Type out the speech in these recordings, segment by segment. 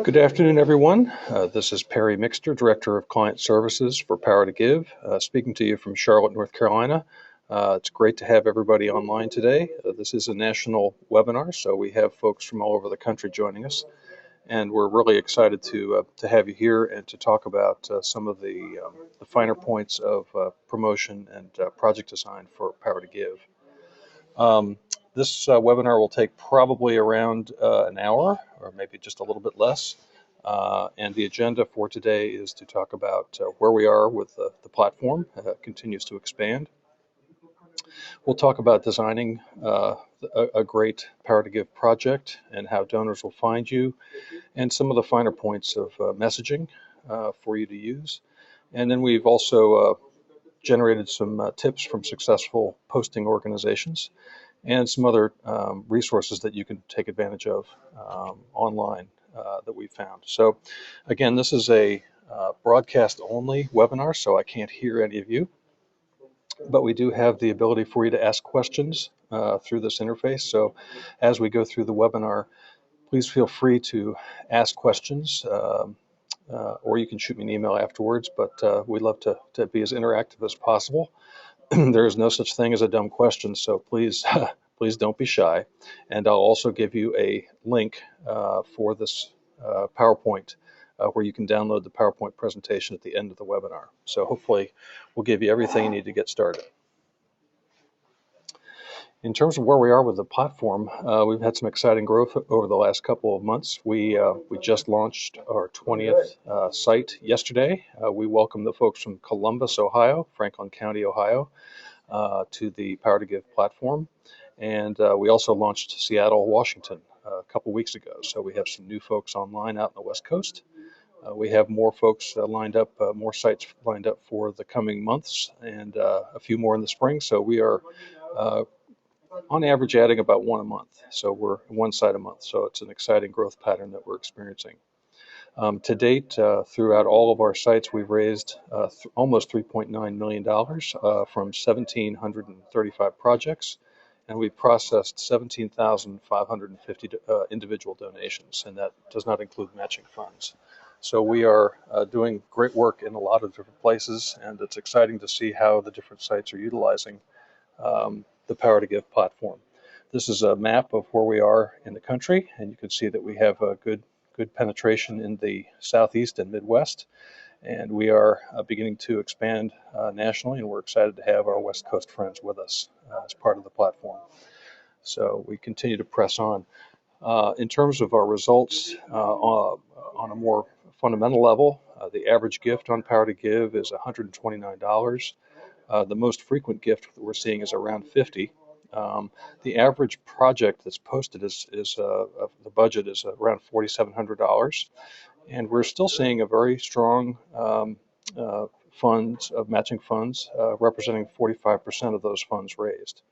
Good afternoon, everyone. This is Perry Mixter, Director of Client Services for Power2give, speaking to you from Charlotte, North Carolina. It's great to have everybody online today. This is a national webinar, so we have folks from all over the country joining us, and we're really excited to have you here and to talk about some of the finer points of promotion and project design for Power2give. This webinar will take probably around an hour or maybe just a little bit less. And the agenda for today is to talk about where we are with the platform. Continues to expand. We'll talk about designing a great Power2give project and how donors will find you, and some of the finer points of messaging for you to use. And then we've also generated some tips from successful posting organizations and some other resources that you can take advantage of online that we've found. So again, this is a broadcast only webinar, so I can't hear any of you, but we do have the ability for you to ask questions through this interface. So as we go through the webinar, please feel free to ask questions, or you can shoot me an email afterwards, but we'd love to be as interactive as possible. There is no such thing as a dumb question, so please, please don't be shy. And I'll also give you a link for this PowerPoint where you can download the PowerPoint presentation at the end of the webinar. So hopefully we'll give you everything you need to get started. In terms of where we are with the platform, we've had some exciting growth over the last couple of months. We just launched our 20th site yesterday. We welcome the folks from Columbus, Ohio, Franklin County, Ohio, to the Power2give platform. And we also launched Seattle, Washington a couple weeks ago. So we have some new folks online out on the West Coast. We have more folks lined up, more sites lined up for the coming months, and a few more in the spring. So we are on average adding about one a month. So we're one site a month. So it's an exciting growth pattern that we're experiencing. To date, throughout all of our sites, we've raised almost $3.9 million from 1,735 projects, and we've processed 17,550 individual donations, and that does not include matching funds. So we are doing great work in a lot of different places, and it's exciting to see how the different sites are utilizing the Power2give platform. This is a map of where we are in the country, and you can see that we have a good penetration in the Southeast and Midwest, and we are beginning to expand nationally, and we're excited to have our West Coast friends with us as part of the platform. So we continue to press on. In terms of our results on a more fundamental level, the average gift on Power2give is $129. The most frequent gift that we're seeing is around $50. The average project that's posted is the budget is around $4,700, and we're still seeing a very strong funds of matching funds representing 45% of those funds raised.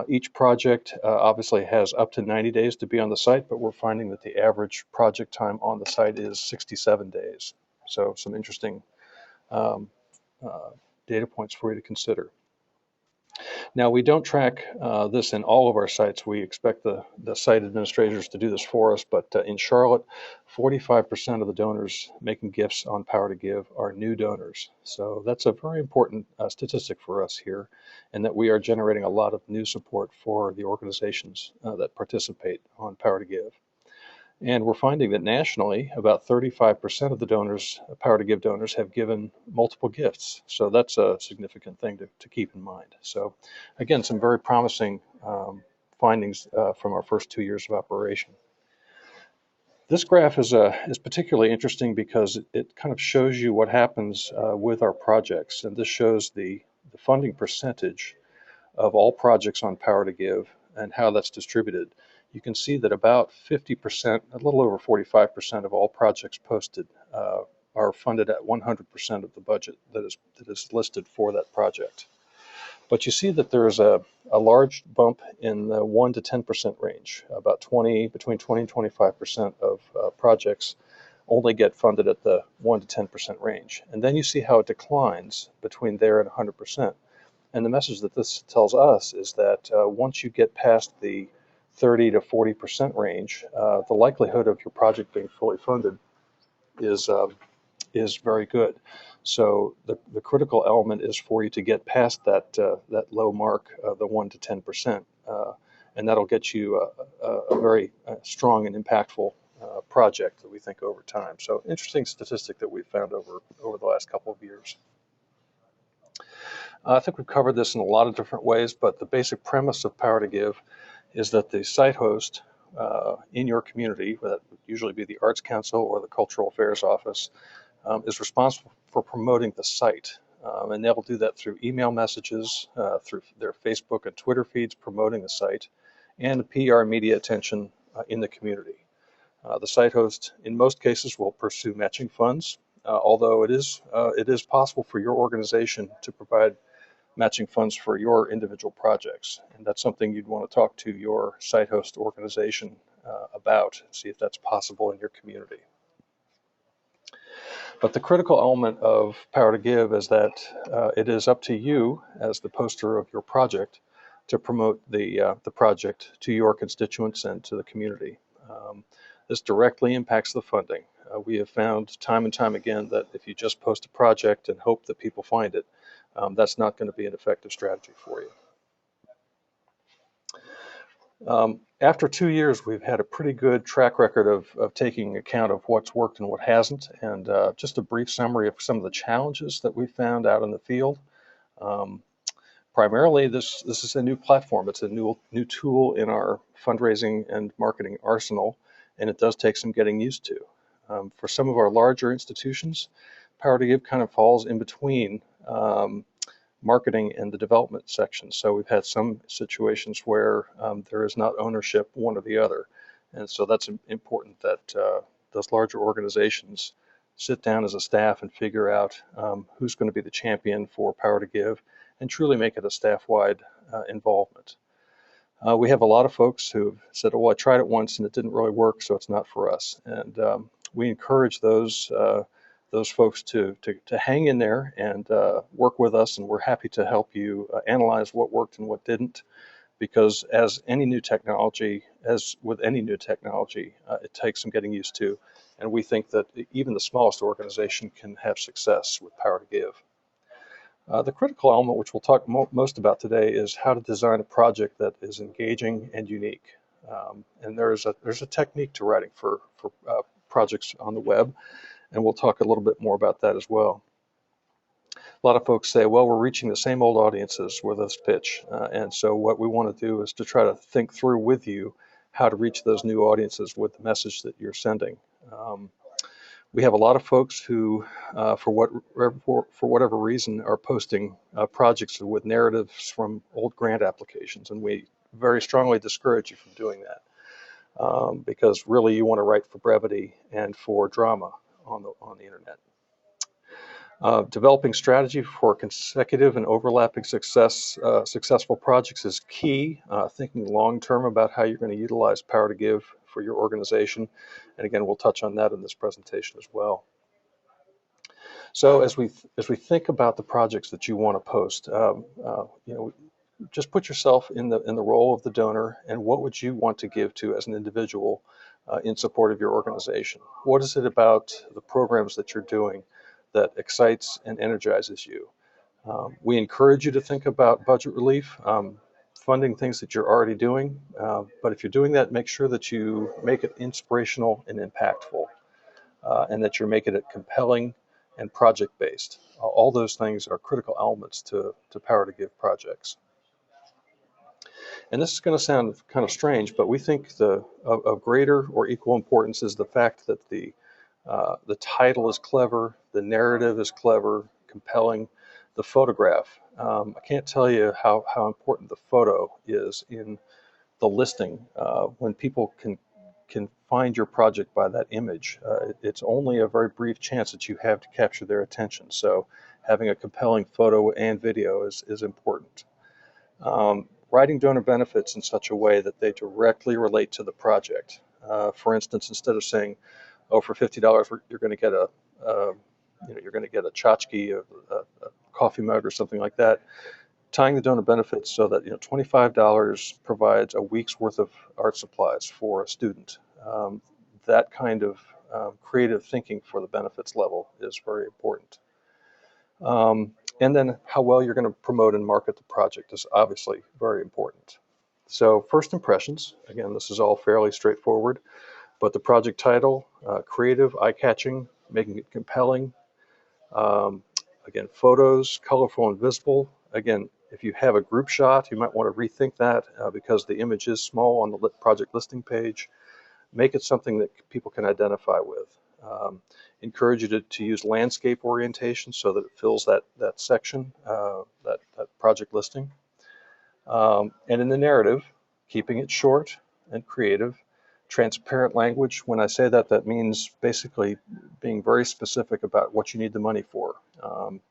Each project obviously has up to 90 days to be on the site, but we're finding that the average project time on the site is 67 days. So some interesting data points for you to consider. Now, we don't track this in all of our sites. We expect the site administrators to do this for us, but in Charlotte, 45% of the donors making gifts on Power2give are new donors. So that's a very important statistic for us here, and that we are generating a lot of new support for the organizations that participate on Power2give. And we're finding that nationally, about 35% of the donors, Power2give donors, have given multiple gifts. So that's a significant thing to keep in mind. So again, some very promising findings from our first 2 years of operation. This graph is particularly interesting because it kind of shows you what happens with our projects. And this shows the funding percentage of all projects on Power2give and how that's distributed. You can see that about 50%, a little over 45% of all projects posted are funded at 100% of the budget that is listed for that project. But you see that there is a large bump in the 1 to 10% range. About between 20 and 25% of projects only get funded at the 1 to 10% range. And then you see how it declines between there and 100%. And the message that this tells us is that once you get past the 30 to 40% range, the likelihood of your project being fully funded is very good. So the critical element is for you to get past that low mark, the 1 to 10%, and that'll get you a very strong and impactful project that we think over time. So interesting statistic that we've found over the last couple of years. I think we've covered this in a lot of different ways, but the basic premise of Power2give is that the site host in your community, that would usually be the Arts Council or the Cultural Affairs Office, is responsible for promoting the site. And they'll do that through email messages, through their Facebook and Twitter feeds promoting the site, and the PR media attention in the community. The site host, in most cases, will pursue matching funds, although it is possible for your organization to provide matching funds for your individual projects. And that's something you'd want to talk to your site host organization about, see if that's possible in your community. But the critical element of Power2give is that it is up to you as the poster of your project to promote the project to your constituents and to the community. This directly impacts the funding. We have found time and time again that if you just post a project and hope that people find it, that's not going to be an effective strategy for you. After 2 years, we've had a pretty good track record of taking account of what's worked and what hasn't, and just a brief summary of some of the challenges that we found out in the field. Primarily, this is a new platform. It's a new tool in our fundraising and marketing arsenal, and it does take some getting used to. For some of our larger institutions, Power2give kind of falls in between marketing and the development section. So we've had some situations where there is not ownership one or the other. And so that's important that those larger organizations sit down as a staff and figure out who's going to be the champion for Power2give and truly make it a staff-wide involvement. We have a lot of folks who've said, well, I tried it once and it didn't really work, so it's not for us. And we encourage those folks to hang in there and work with us, and we're happy to help you analyze what worked and what didn't, because as with any new technology, it takes some getting used to, and we think that even the smallest organization can have success with Power2give. The critical element, which we'll talk most about today, is how to design a project that is engaging and unique. And there's a technique to writing for projects on the web, and we'll talk a little bit more about that as well. A lot of folks say, well, we're reaching the same old audiences with this pitch. And so what we want to do is to try to think through with you how to reach those new audiences with the message that you're sending. We have a lot of folks who, for whatever reason, are posting projects with narratives from old grant applications, and we very strongly discourage you from doing that, because really you want to write for brevity and for drama on the internet. Developing strategy for consecutive and overlapping successful projects is key. Thinking long-term about how you're going to utilize Power2give for your organization. And again, we'll touch on that in this presentation as well. So as we think about the projects that you want to post, just put yourself in the role of the donor, and what would you want to give to as an individual in support of your organization? What is it about the programs that you're doing that excites and energizes you? We encourage you to think about budget relief, funding things that you're already doing, but if you're doing that, make sure that you make it inspirational and impactful, and that you're making it compelling and project-based. All those things are critical elements to Power2give projects. And this is going to sound kind of strange, but we think of greater or equal importance is the fact that the title is clever, the narrative is clever, compelling, the photograph. I can't tell you how important the photo is in the listing. When people can find your project by that image, it's only a very brief chance that you have to capture their attention. So having a compelling photo and video is important. Writing donor benefits in such a way that they directly relate to the project. For instance, instead of saying, "Oh, for $50 you're going to get a tchotchke, a coffee mug, or something like that," tying the donor benefits so that $25 provides a week's worth of art supplies for a student. That kind of creative thinking for the benefits level is very important. And then how well you're going to promote and market the project is obviously very important. So first impressions, again, this is all fairly straightforward, but the project title, creative, eye-catching, making it compelling. Um, Again, photos, colorful and visible. Again, if you have a group shot, you might want to rethink that because the image is small on the project listing page. Make it something that people can identify with. Encourage you to use landscape orientation so that it fills that section, that project listing. And in the narrative, keeping it short and creative, transparent language. When I say that, that means basically being very specific about what you need the money for.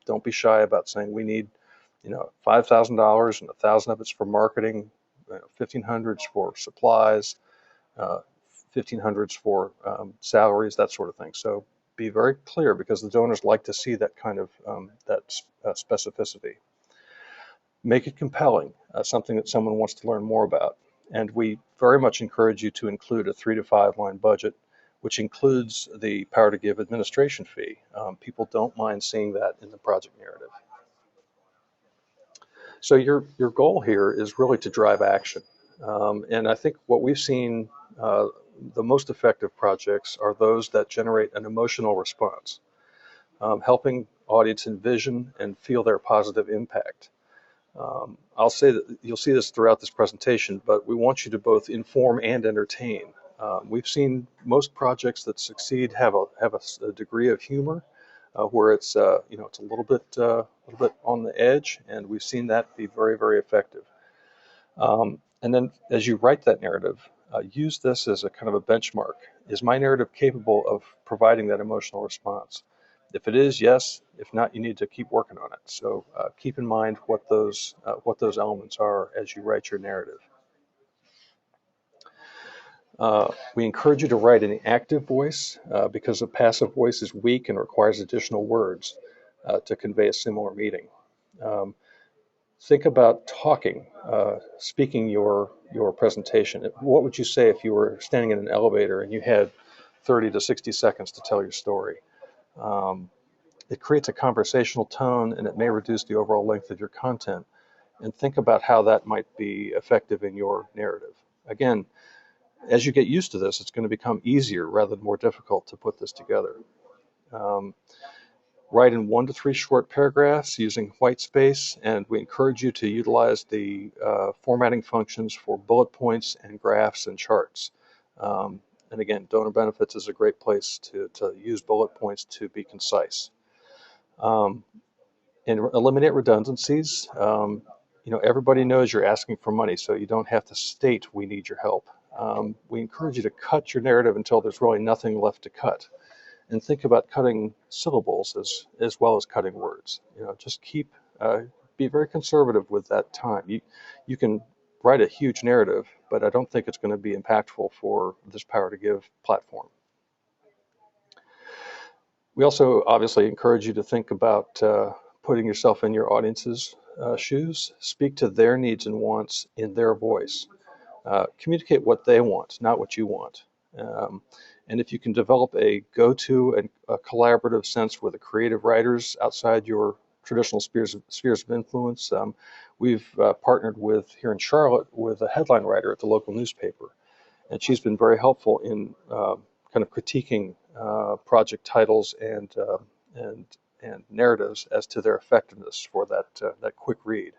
Don't be shy about saying we need, $5,000 and 1,000 of it's for marketing, 1,500's for supplies, 1,500's for salaries, that sort of thing. So be very clear because the donors like to see that kind of specificity. Make it compelling, something that someone wants to learn more about. And we very much encourage you to include a 3 to 5 line budget, which includes the Power to Give administration fee. People don't mind seeing that in the project narrative. So your goal here is really to drive action. And I think what we've seen, the most effective projects are those that generate an emotional response, helping audience envision and feel their positive impact. I'll say that you'll see this throughout this presentation, but we want you to both inform and entertain. We've seen most projects that succeed have a degree of humor, where it's it's a little bit on the edge, and we've seen that be very, very effective. And then as you write that narrative, use this as a kind of a benchmark. Is my narrative capable of providing that emotional response? If it is, yes. If not, you need to keep working on it. So keep in mind what those elements are as you write your narrative. We encourage you to write in the active voice because a passive voice is weak and requires additional words to convey a similar meaning. Think about talking, speaking your presentation. What would you say if you were standing in an elevator and you had 30 to 60 seconds to tell your story? It creates a conversational tone and it may reduce the overall length of your content. And think about how that might be effective in your narrative. Again, as you get used to this, it's going to become easier rather than more difficult to put this together. Write in 1 to 3 short paragraphs using white space, and we encourage you to utilize the formatting functions for bullet points and graphs and charts. And again, donor benefits is a great place to use bullet points to be concise. And eliminate redundancies. Everybody knows you're asking for money, so you don't have to state we need your help. We encourage you to cut your narrative until there's really nothing left to cut. And think about cutting syllables as well as cutting words. Just be very conservative with that time. You can write a huge narrative, but I don't think it's going to be impactful for this Power to Give platform. We also obviously encourage you to think about putting yourself in your audience's shoes. Speak to their needs and wants in their voice. Communicate what they want, not what you want. And if you can develop a go-to and a collaborative sense with the creative writers outside your traditional spheres of influence, we've partnered here in Charlotte with a headline writer at the local newspaper. And she's been very helpful in kind of critiquing project titles and narratives as to their effectiveness for that quick read.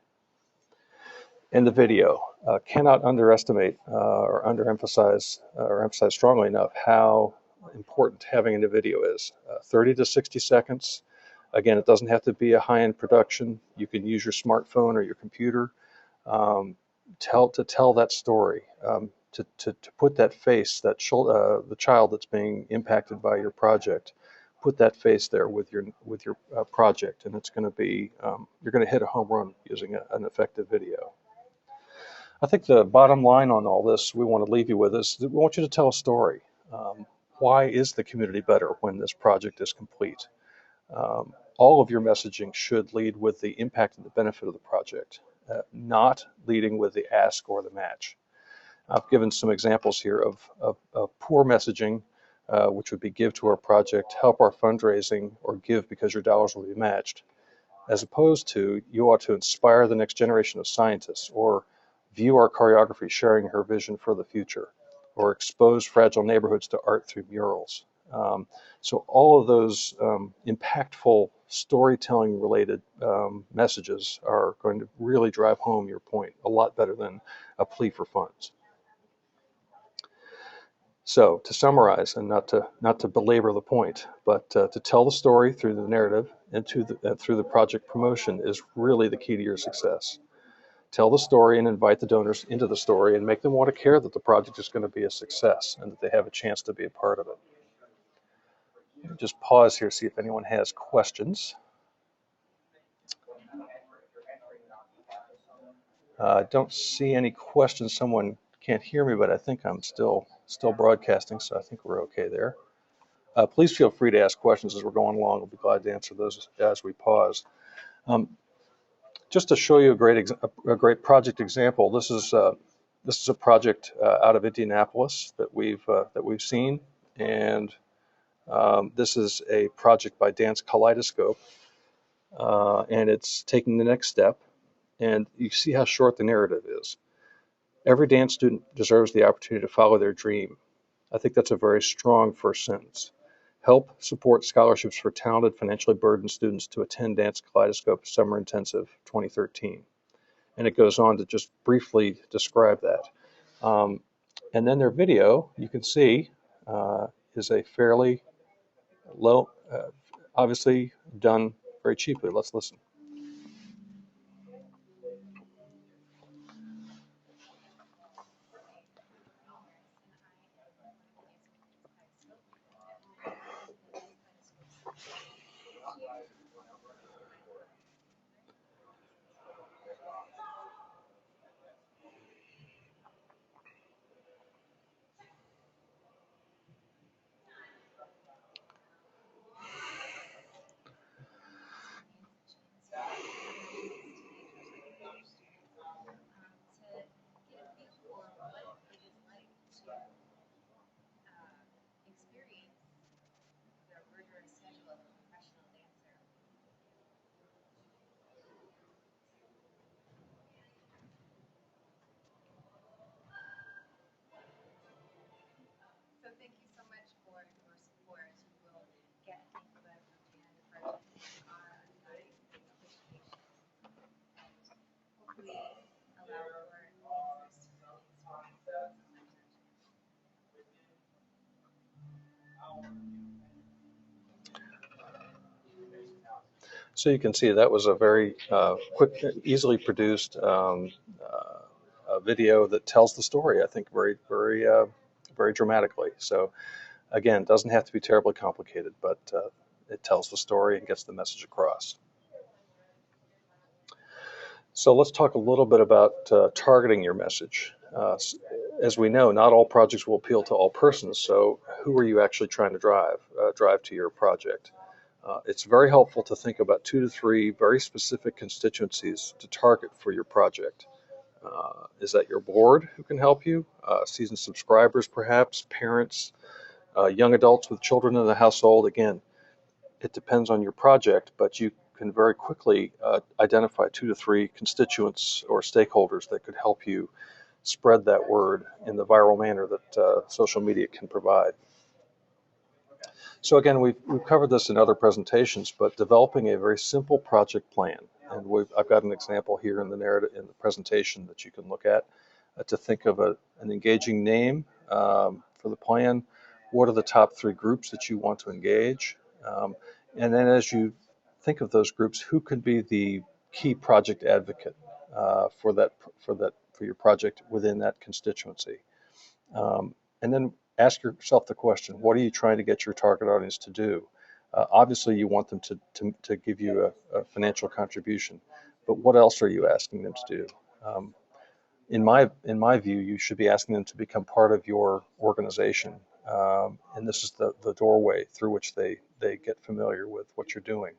And the video, cannot underestimate or underemphasize or emphasize strongly enough how important having a video is. 30 to 60 seconds. Again, it doesn't have to be a high-end production. You can use your smartphone or your computer to tell that story, to put that face, the child that's being impacted by your project. Put that face there with your project, and it's going to be you're going to hit a home run using an effective video. I think the bottom line on all this we want to leave you with is that we want you to tell a story. Why is the community better when this project is complete? All of your messaging should lead with the impact and the benefit of the project. not leading with the ask or the match. I've given some examples here of poor messaging, which would be give to our project, help our fundraising, or give because your dollars will be matched, as opposed to you ought to inspire the next generation of scientists, or view our choreography sharing her vision for the future, or expose fragile neighborhoods to art through murals. So all of those impactful storytelling related messages are going to really drive home your point a lot better than a plea for funds. So to summarize, and not to belabor the point, but to tell the story through the narrative and through the project promotion is really the key to your success. Tell the story and invite the donors into the story and make them want to care that the project is going to be a success and that they have a chance to be a part of it. Just pause here, see if anyone has questions. I don't see any questions. Someone can't hear me, but I think I'm still broadcasting, so I think we're okay there. Please feel free to ask questions as we're going along. We'll be glad to answer those as we pause. Just to show you a great project example, this is a project out of Indianapolis that we've seen, and this is a project by Dance Kaleidoscope, and it's taking the next step. And you see how short the narrative is. Every dance student deserves the opportunity to follow their dream. I think that's a very strong first sentence. Help support scholarships for talented, financially burdened students to attend Dance Kaleidoscope Summer Intensive 2013. And it goes on to just briefly describe that. And then their video, you can see, is a fairly low, obviously done very cheaply. Let's listen. So you can see that was a very quick, easily produced video that tells the story, I think, very dramatically. So again, it doesn't have to be terribly complicated, but it tells the story and gets the message across. So let's talk a little bit about targeting your message. As we know, not all projects will appeal to all persons. So who are you actually trying to drive to your project? It's very helpful to think about 2 to 3 very specific constituencies to target for your project. Is that your board who can help you? Seasoned subscribers, perhaps, parents, young adults with children in the household. Again, it depends on your project, but you can very quickly identify 2 to 3 constituents or stakeholders that could help you spread that word in the viral manner that social media can provide. So again, we've covered this in other presentations, but developing a very simple project plan, and I've got an example here in the narrative in the presentation that you can look at to think of an engaging name for the plan. What are the top 3 groups that you want to engage? And then as you think of those groups, who could be the key project advocate for your project within that constituency? And then ask yourself the question, what are you trying to get your target audience to do? Obviously, you want them to give you a financial contribution, but what else are you asking them to do? In my view, you should be asking them to become part of your organization, and this is the doorway through which they get familiar with what you're doing.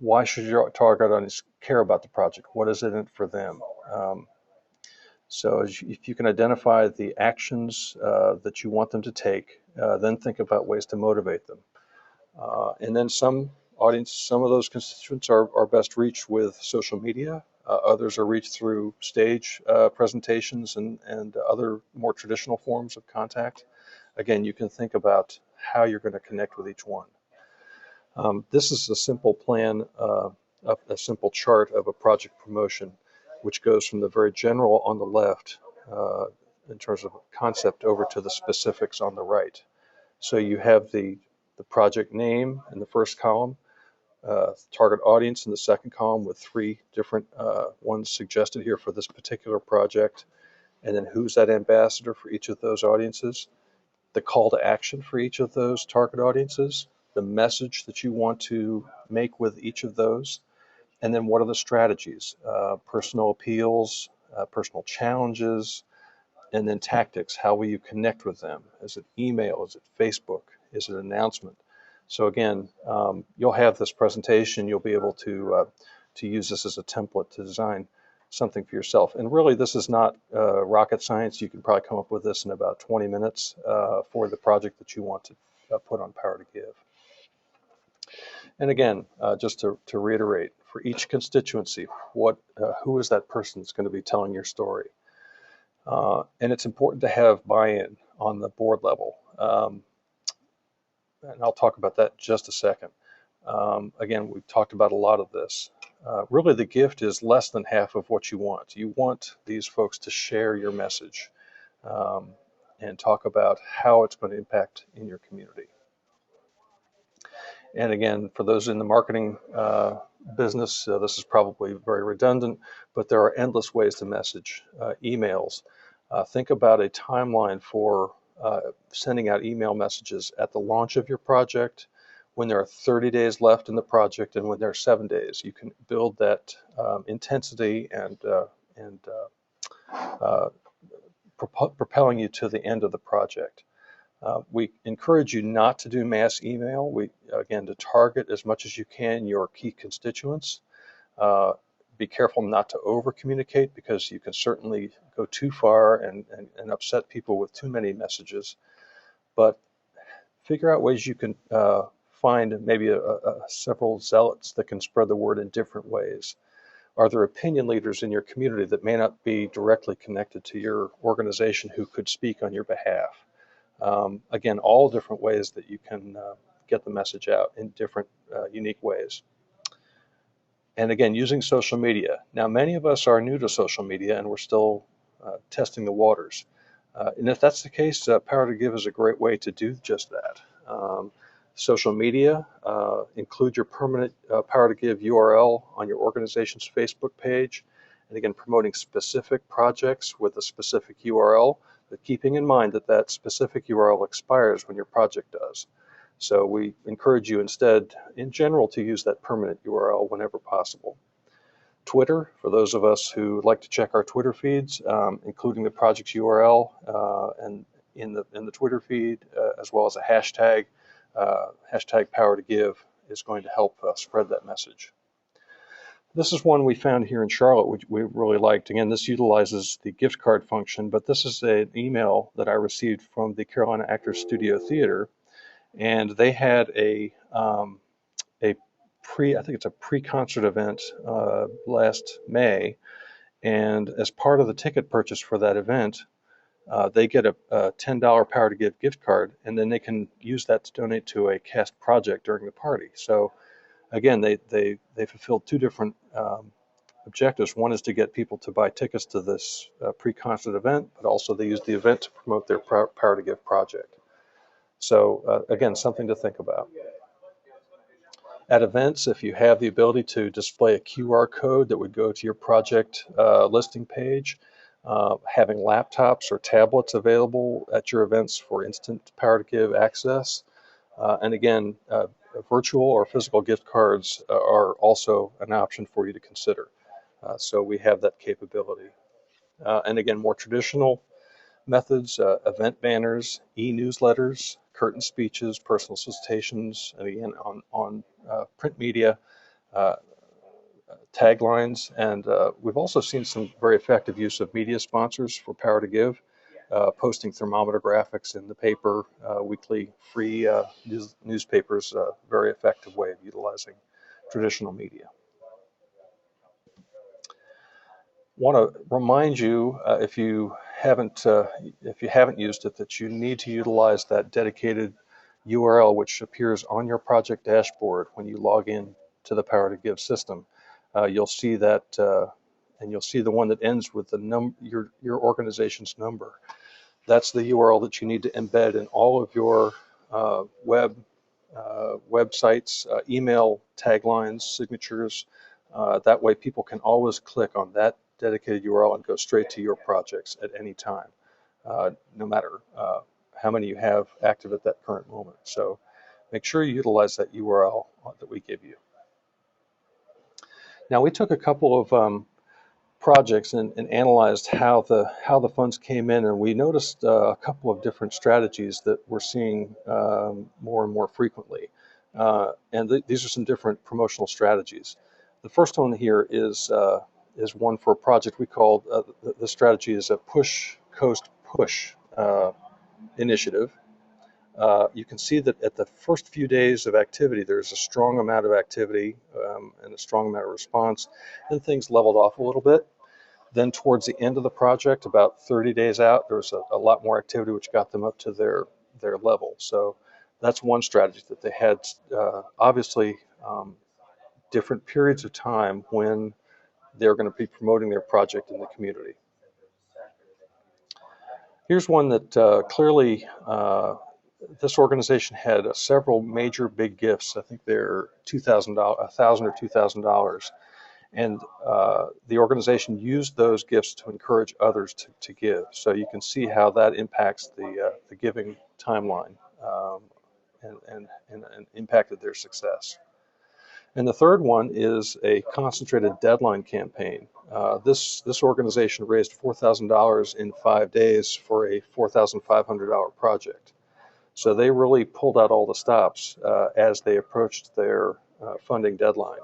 why should your target audience care about the project? What is in it for them? Um, if you can identify the actions that you want them to take, then think about ways to motivate them. And then some of those constituents are best reached with social media. Others are reached through stage presentations and other more traditional forms of contact. Again, you can think about how you're going to connect with each one. This is a simple plan, a simple chart of a project promotion, which goes from the very general on the left uh, in terms of concept over to the specifics on the right. So you have the project name in the first column, target audience in the second column with three different ones suggested here for this particular project, and then who's that ambassador for each of those audiences, the call to action for each of those target audiences, the message that you want to make with each of those, and then what are the strategies, personal appeals, personal challenges, and then tactics. How will you connect with them? Is it email? Is it Facebook? Is it an announcement? So again, you'll have this presentation. You'll be able to use this as a template to design something for yourself. And really, this is not rocket science. You can probably come up with this in about 20 minutes for the project that you want to put on Power to Give. And again, just to reiterate, for each constituency, who is that person that's going to be telling your story? And it's important to have buy-in on the board level. And I'll talk about that in just a second. Again, we've talked about a lot of this. Really, the gift is less than half of what you want. You want these folks to share your message um, and talk about how it's going to impact in your community. And again, for those in the marketing business, this is probably very redundant, but there are endless ways to message. Emails. Think about a timeline for sending out email messages at the launch of your project, when there are 30 days left in the project, and when there are 7 days. You can build that intensity and propelling you to the end of the project. We encourage you not to do mass email. Again, to target as much as you can your key constituents. Be careful not to over communicate, because you can certainly go too far and upset people with too many messages. But figure out ways you can find maybe several zealots that can spread the word in different ways. Are there opinion leaders in your community that may not be directly connected to your organization who could speak on your behalf? Again, all different ways that you can get the message out in different unique ways. And again, using social media. Now, many of us are new to social media and we're still testing the waters. And if that's the case, Power to Give is a great way to do just that. Social media, include your permanent Power to Give URL on your organization's Facebook page. And again, promoting specific projects with a specific URL, but keeping in mind that that specific URL expires when your project does. So we encourage you instead, in general, to use that permanent URL whenever possible. Twitter, for those of us who like to check our Twitter feeds, including the project's URL and in the Twitter feed, as well as a hashtag, hashtag Power to Give, is going to help spread that message. This is one we found here in Charlotte, which we really liked. Again, this utilizes the gift card function, but this is an email that I received from the Carolina Actors Studio Theater, and they had a I think it's a pre-concert event last May, and as part of the ticket purchase for that event, they get a $10 Power to Give gift card, and then they can use that to donate to a cast project during the party. So again, they fulfilled two different objectives. One is to get people to buy tickets to this pre-concert event, but also they use the event to promote their Power to Give project. So again, something to think about. At events, if you have the ability to display a QR code that would go to your project listing page, having laptops or tablets available at your events for instant Power to Give access, and again, virtual or physical gift cards are also an option for you to consider. So we have that capability. And again, more traditional methods, event banners, e-newsletters, curtain speeches, personal solicitations, and again, on print media, uh, taglines, and we've also seen some very effective use of media sponsors for Power to Give, posting thermometer graphics in the paper, weekly free newspapers, very effective way of utilizing traditional media. Want to remind you, if you haven't used it, that you need to utilize that dedicated URL which appears on your project dashboard when you log in to the Power to Give system. You'll see that, and you'll see the one that ends with your organization's number. That's the URL that you need to embed in all of your websites, email taglines, signatures. That way people can always click on that dedicated URL and go straight to your projects at any time, no matter how many you have active at that current moment. So make sure you utilize that URL that we give you. Now, we took a couple of projects and analyzed how the funds came in, and we noticed a couple of different strategies that we're seeing more and more frequently. These are some different promotional strategies. The first one here is one for a project we called the strategy is a push coast push initiative. You can see that at the first few days of activity, there's a strong amount of activity and a strong amount of response. Then things leveled off a little bit. Then towards the end of the project, about 30 days out, there was a lot more activity, which got them up to their level. So that's one strategy that they had. Obviously, different periods of time when they're going to be promoting their project in the community. Here's one that clearly this organization had several major big gifts. I think they're $2,000, $1,000 or $2,000. And the organization used those gifts to encourage others to give. So you can see how that impacts the giving timeline and impacted their success. And the third one is a concentrated deadline campaign. This organization raised $4,000 in 5 days for a $4,500 project. So they really pulled out all the stops as they approached their funding deadline.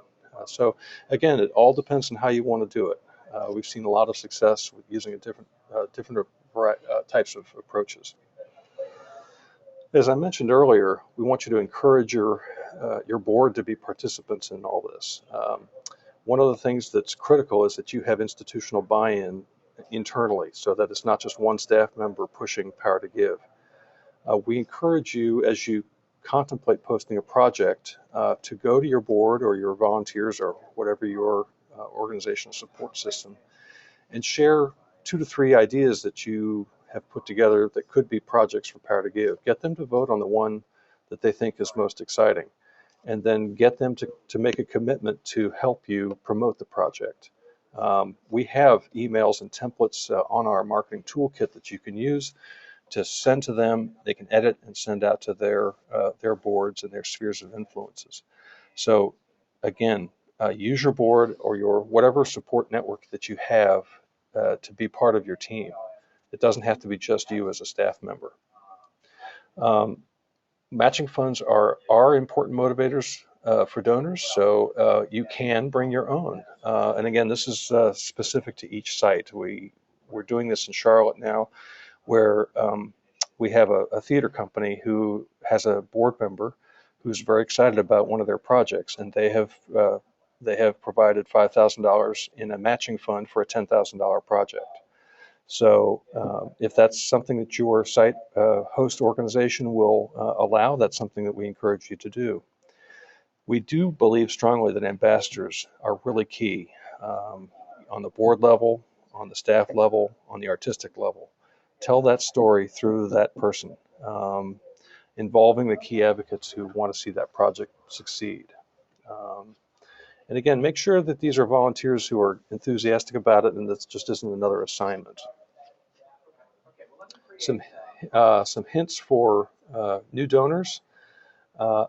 So again, it all depends on how you want to do it. We've seen a lot of success with using different types of approaches. As I mentioned earlier, we want you to encourage your board to be participants in all this. One of the things that's critical is that you have institutional buy-in internally, so that it's not just one staff member pushing Power to Give. We encourage you, as you contemplate posting a project, to go to your board or your volunteers or whatever your organizational support system and share 2 to 3 ideas that you have put together that could be projects for Power to Give. Get them to vote on the one that they think is most exciting, and then get them to make a commitment to help you promote the project. We have emails and templates on our marketing toolkit that you can use to send to them. They can edit and send out to their boards and their spheres of influences. So again, use your board or your whatever support network that you have to be part of your team. It doesn't have to be just you as a staff member. Matching funds are important motivators for donors, so you can bring your own. And again, this is specific to each site. We're doing this in Charlotte now, where we have a theater company who has a board member who's very excited about one of their projects, and they have provided $5,000 in a matching fund for a $10,000 project. So if that's something that your site host organization will allow, that's something that we encourage you to do. We do believe strongly that ambassadors are really key on the board level, on the staff level, on the artistic level. Tell that story through that person, involving the key advocates who want to see that project succeed. And again, make sure that these are volunteers who are enthusiastic about it and that just isn't another assignment. Some hints for new donors.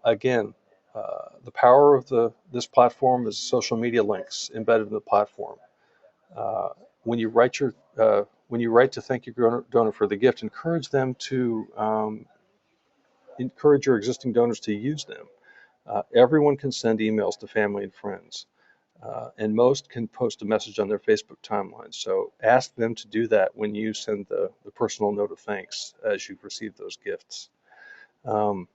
Again, the power of this platform is social media links embedded in the platform. When you write to thank your donor for the gift, encourage them to encourage your existing donors to use them. Everyone can send emails to family and friends, and most can post a message on their Facebook timeline. So ask them to do that when you send the personal note of thanks as you've received those gifts. Um,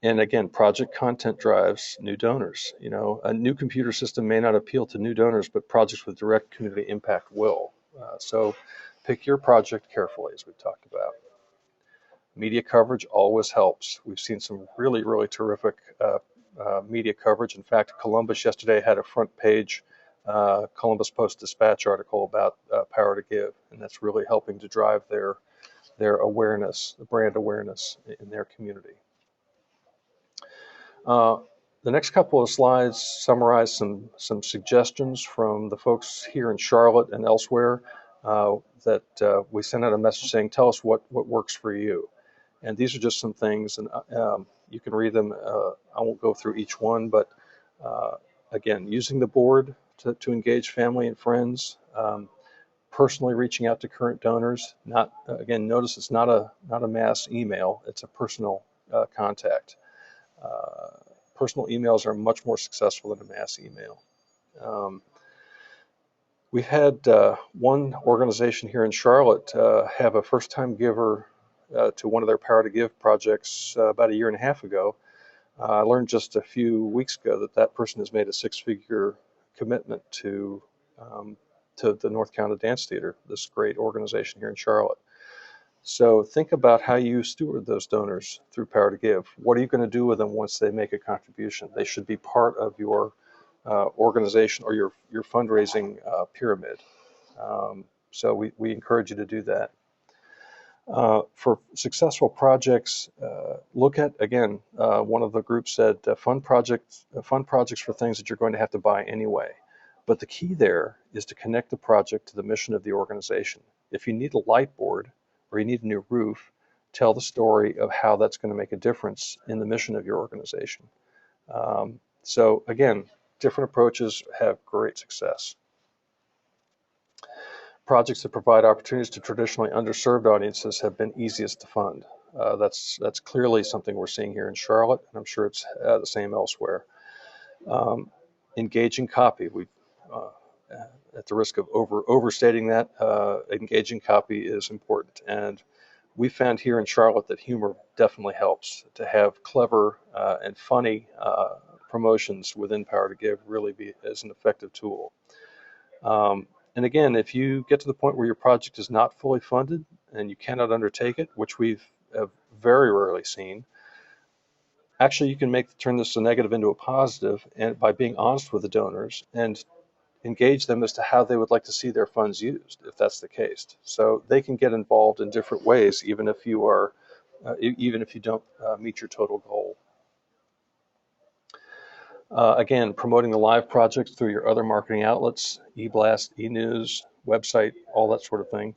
and again, project content drives new donors. You know, a new computer system may not appeal to new donors, but projects with direct community impact will. So pick your project carefully, as we've talked about. Media coverage always helps. We've seen some really, really terrific media coverage. In fact, Columbus yesterday had a front page Columbus Post-Dispatch article about Power2give, and that's really helping to drive their awareness, the brand awareness in their community. Uh, the next couple of slides summarize some suggestions from the folks here in Charlotte and elsewhere that we sent out a message saying, tell us what works for you. And these are just some things, and you can read them. I won't go through each one, but again, using the board to engage family and friends, personally reaching out to current donors. Not again, notice it's not a mass email; it's a personal contact. Personal emails are much more successful than a mass email. We've had one organization here in Charlotte have a first-time giver to one of their Power2give projects about a year and a half ago. I learned just a few weeks ago that that person has made a six-figure commitment to the North Carolina Dance Theater, this great organization here in Charlotte. So think about how you steward those donors through Power2give. What are you going to do with them once they make a contribution? They should be part of your organization or your fundraising pyramid. So we encourage you to do that. For successful projects, look at, again, one of the groups said fund projects for things that you're going to have to buy anyway. But the key there is to connect the project to the mission of the organization. If you need a light board or you need a new roof, tell the story of how that's going to make a difference in the mission of your organization. So again, different approaches have great success. Projects that provide opportunities to traditionally underserved audiences have been easiest to fund. That's clearly something we're seeing here in Charlotte, and I'm sure it's the same elsewhere. Engaging copy. At the risk of overstating that, engaging copy is important. And we found here in Charlotte that humor definitely helps. To have clever and funny promotions within Power2give really is an effective tool. And again, if you get to the point where your project is not fully funded and you cannot undertake it, which we've very rarely seen, actually you can turn this a negative into a positive, and by being honest with the donors and engage them as to how they would like to see their funds used, if that's the case. So they can get involved in different ways, even if you don't meet your total goal. Again, promoting the live projects through your other marketing outlets, e-blast, e-news, website, all that sort of thing.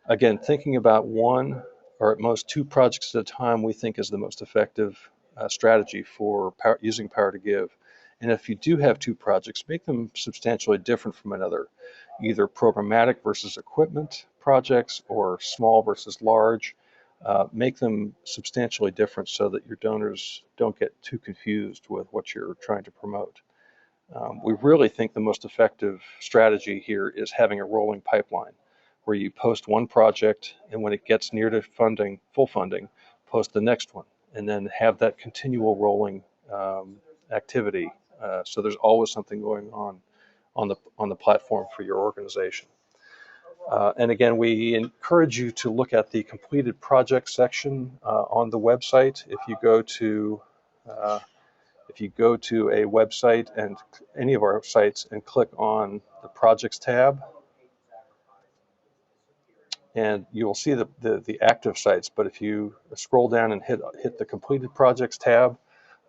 Again, thinking about one or at most two projects at a time we think is the most effective strategy for using Power2give. And if you do have two projects, make them substantially different from another, either programmatic versus equipment projects or small versus large. Make them substantially different so that your donors don't get too confused with what you're trying to promote. We really think the most effective strategy here is having a rolling pipeline where you post one project, and when it gets near to full funding, post the next one, and then have that continual rolling activity. So there's always something going on the platform for your organization. And again, we encourage you to look at the completed project section on the website. If you go to a website and any of our sites and click on the projects tab, and you will see the active sites. But if you scroll down and hit the completed projects tab,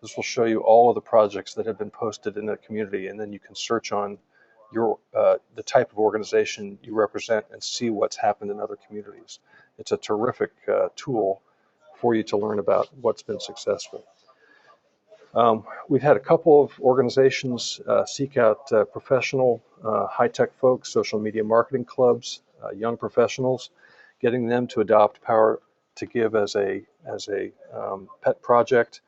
this will show you all of the projects that have been posted in the community, and then you can search on the type of organization you represent and see what's happened in other communities. It's a terrific tool for you to learn about what's been successful. We've had a couple of organizations seek out professional, high-tech folks, social media marketing clubs, young professionals, getting them to adopt Power2give as a pet project.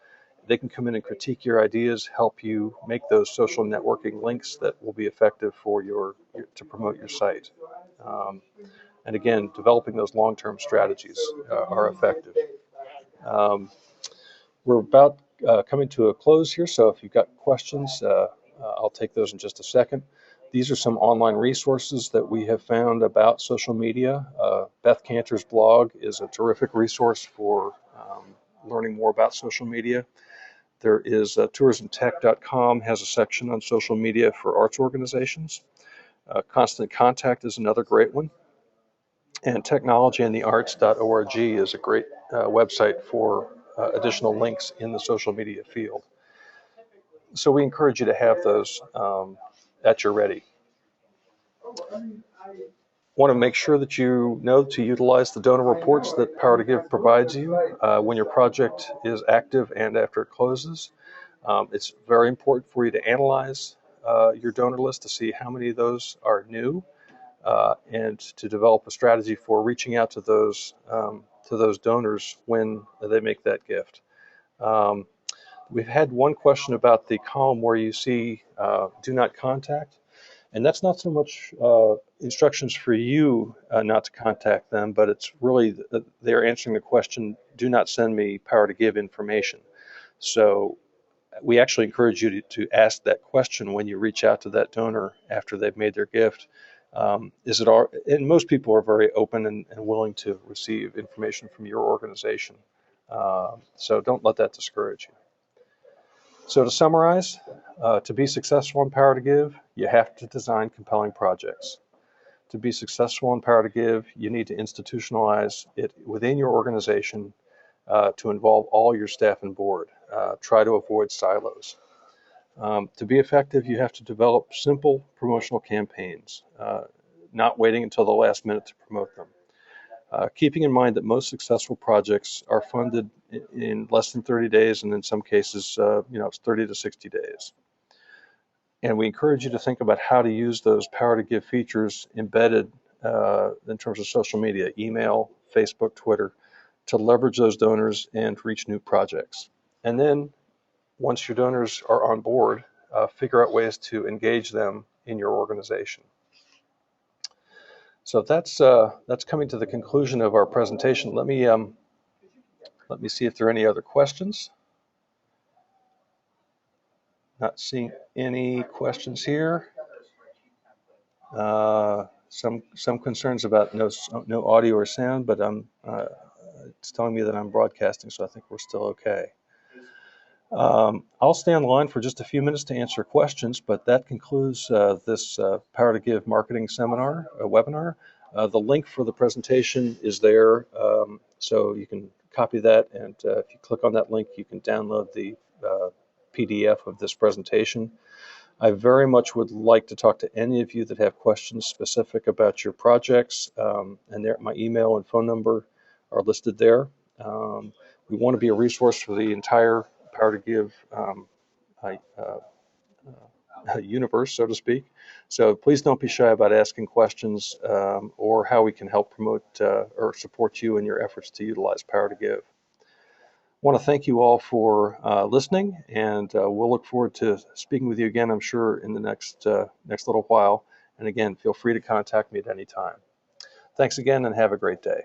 They can come in and critique your ideas, help you make those social networking links that will be effective for to promote your site. Um, and again, developing those long-term strategies are effective. Um, we're about coming to a close here, so if you've got questions, I'll take those in just a second. These are some online resources that we have found about social media. Beth Cantor's blog is a terrific resource for learning more about social media. There is tourismtech.com has a section on social media for arts organizations. Constant Contact is another great one. And technologyandthearts.org is a great website for additional links in the social media field. So we encourage you to have those at your ready. Want to make sure that you know to utilize the donor reports that power2give provides you when your project is active and after it closes. It's very important for you to analyze your donor list to see how many of those are new and to develop a strategy for reaching out to those donors when they make that gift. We've had one question about the column where you see do not contact. And that's not so much instructions for you not to contact them, but it's really they're answering the question, do not send me power2give information. So we actually encourage you to ask that question when you reach out to that donor after they've made their gift. Is it all? And most people are very open and willing to receive information from your organization. So don't let that discourage you. So to summarize, to be successful in power2give, you have to design compelling projects. To be successful in power2give, you need to institutionalize it within your organization to involve all your staff and board. Try to avoid silos. To be effective, you have to develop simple promotional campaigns, not waiting until the last minute to promote them. Keeping in mind that most successful projects are funded in less than 30 days, and in some cases, it's 30 to 60 days. And we encourage you to think about how to use those power2give features embedded in terms of social media, email, Facebook, Twitter, to leverage those donors and reach new projects. And then once your donors are on board, figure out ways to engage them in your organization. So that's coming to the conclusion of our presentation. Let me see if there are any other questions. Not seeing any questions here. Some concerns about no audio or sound, but it's telling me that I'm broadcasting, so I think we're still okay. I'll stay on the line for just a few minutes to answer questions, but that concludes this power2give marketing seminar, webinar. The link for the presentation is there, so you can copy that, and if you click on that link, you can download the PDF of this presentation. I very much would like to talk to any of you that have questions specific about your projects, and my email and phone number are listed there. We want to be a resource for the entire power2give universe, so to speak. So please don't be shy about asking questions or how we can help promote or support you in your efforts to utilize power2give. I want to thank you all for listening, and we'll look forward to speaking with you again, I'm sure, in the next little while. And again, feel free to contact me at any time. Thanks again, and have a great day.